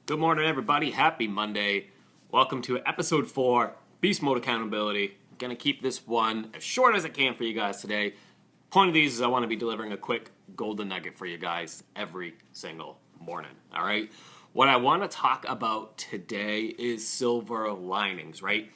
Good morning, everybody. Happy Monday. Welcome to episode 4, Beast Mode Accountability. I'm going to keep this one as short as I can for you guys today. Point of these is I want to be delivering a quick golden nugget for you guys every single morning. All right. What I want to talk about today is silver linings, right?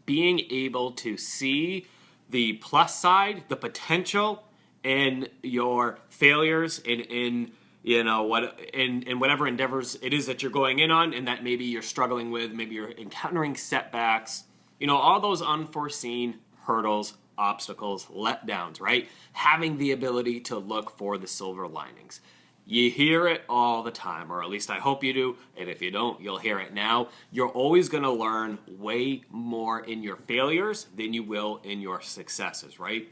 Being able to see the plus side, the potential in your failures and in whatever endeavors it is that you're going in on and that maybe you're struggling with, maybe you're encountering setbacks, all those unforeseen hurdles, obstacles, letdowns, right? Having the ability to look for the silver linings. You hear it all the time, or at least I hope you do, and if you don't, you'll hear it now. You're always going to learn way more in your failures than you will in your successes, right?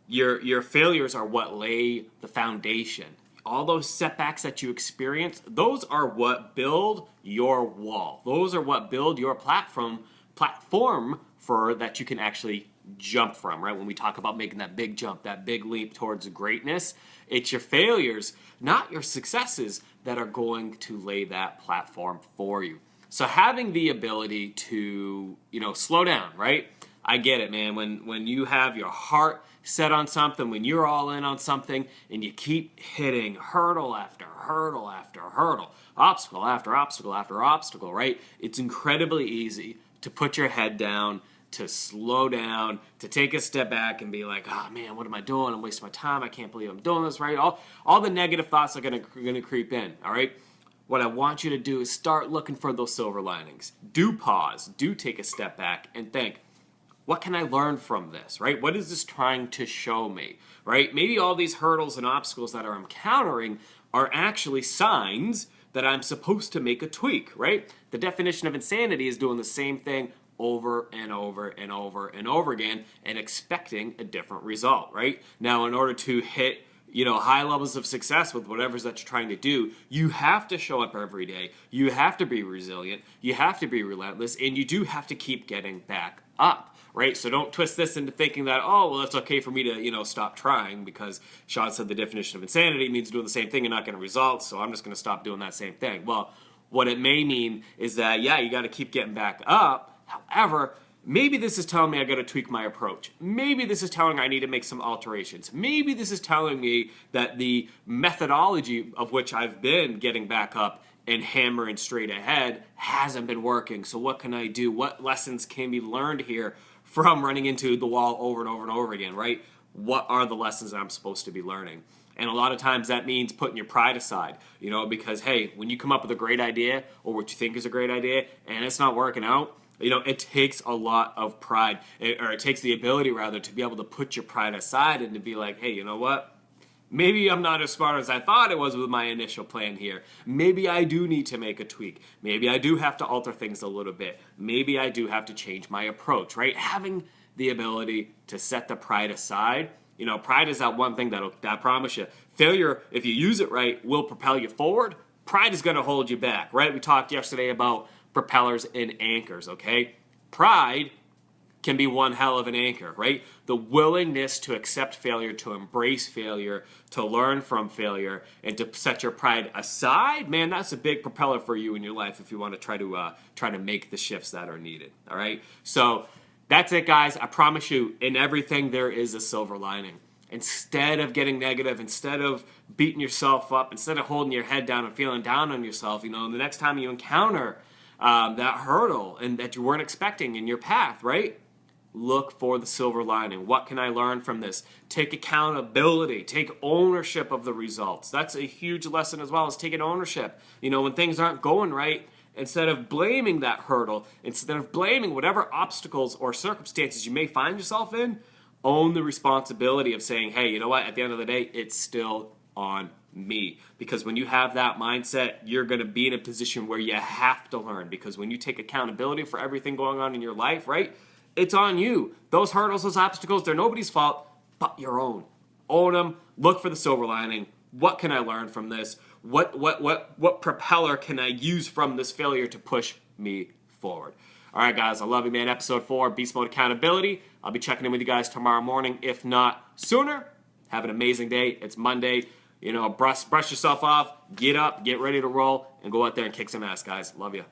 Your failures are what lay the foundation. All those setbacks that you experience, those are what build your wall. Those are what build your platform for that you can actually jump from, right? When we talk about making that big jump, that big leap towards greatness, it's your failures, not your successes, that are going to lay that platform for you. So having the ability to, slow down, right? I get it, man. When you have your heart set on something, when you're all in on something, and you keep hitting hurdle after hurdle after hurdle, obstacle after obstacle after obstacle, right? It's incredibly easy to put your head down, to slow down, to take a step back and be like, oh man, what am I doing? I'm wasting my time. I can't believe I'm doing this, right? All the negative thoughts are gonna creep in, all right? What I want you to do is start looking for those silver linings. Do pause, do take a step back and think, what can I learn from this, right? What is this trying to show me, right? Maybe all these hurdles and obstacles that I'm encountering are actually signs that I'm supposed to make a tweak, right? The definition of insanity is doing the same thing over and over and over and over again and expecting a different result, right? Now, in order to hit high levels of success with whatever that you're trying to do, you have to show up every day. You have to be resilient. You have to be relentless, and you do have to keep getting back up, right? So don't twist this into thinking that, oh, well, it's okay for me to, stop trying because Sean said the definition of insanity means doing the same thing and not getting results, so I'm just going to stop doing that same thing. Well, what it may mean is that, yeah, you got to keep getting back up. However, maybe this is telling me I got to tweak my approach. Maybe this is telling me I need to make some alterations. Maybe this is telling me that the methodology of which I've been getting back up and hammering straight ahead hasn't been working. So what can I do? What lessons can be learned here from running into the wall over and over and over again, right? What are the lessons that I'm supposed to be learning? And a lot of times that means putting your pride aside, because, hey, when you come up with a great idea or what you think is a great idea and it's not working out, it takes a lot of pride, or it takes the ability, rather, to be able to put your pride aside and to be like, hey, you know what? Maybe I'm not as smart as I thought it was with my initial plan here. Maybe I do need to make a tweak. Maybe I do have to alter things a little bit. Maybe I do have to change my approach, right? Having the ability to set the pride aside. Pride is that one thing that I promise you, failure, if you use it right, will propel you forward. Pride is going to hold you back, right? We talked yesterday about propellers and anchors, okay? Pride can be one hell of an anchor, right? The willingness to accept failure, to embrace failure, to learn from failure, and to set your pride aside, man, that's a big propeller for you in your life if you want to try to make the shifts that are needed, all right? So that's it, guys. I promise you, in everything there is a silver lining. Instead of getting negative, instead of beating yourself up, instead of holding your head down and feeling down on yourself, the next time you encounter that hurdle and that you weren't expecting in your path, right? Look for the silver lining. What can I learn from this? Take accountability. Take ownership of the results. That's a huge lesson as well, is taking ownership. When things aren't going right, instead of blaming that hurdle, instead of blaming whatever obstacles or circumstances you may find yourself in, own the responsibility of saying, hey, you know what? At the end of the day, it's still on me. Because when you have that mindset, you're going to be in a position where you have to learn. Because when you take accountability for everything going on in your life, right, it's on you. Those hurdles, those obstacles, they're nobody's fault but your own. Own them. Look for the silver lining. What can I learn from this? What propeller can I use from this failure to push me forward? All right, guys, I love you, man. Episode 4, Beast Mode Accountability. I'll be checking in with you guys tomorrow morning, if not sooner. Have an amazing day. It's Monday. brush yourself off, get up, get ready to roll, and go out there and kick some ass, guys. Love you.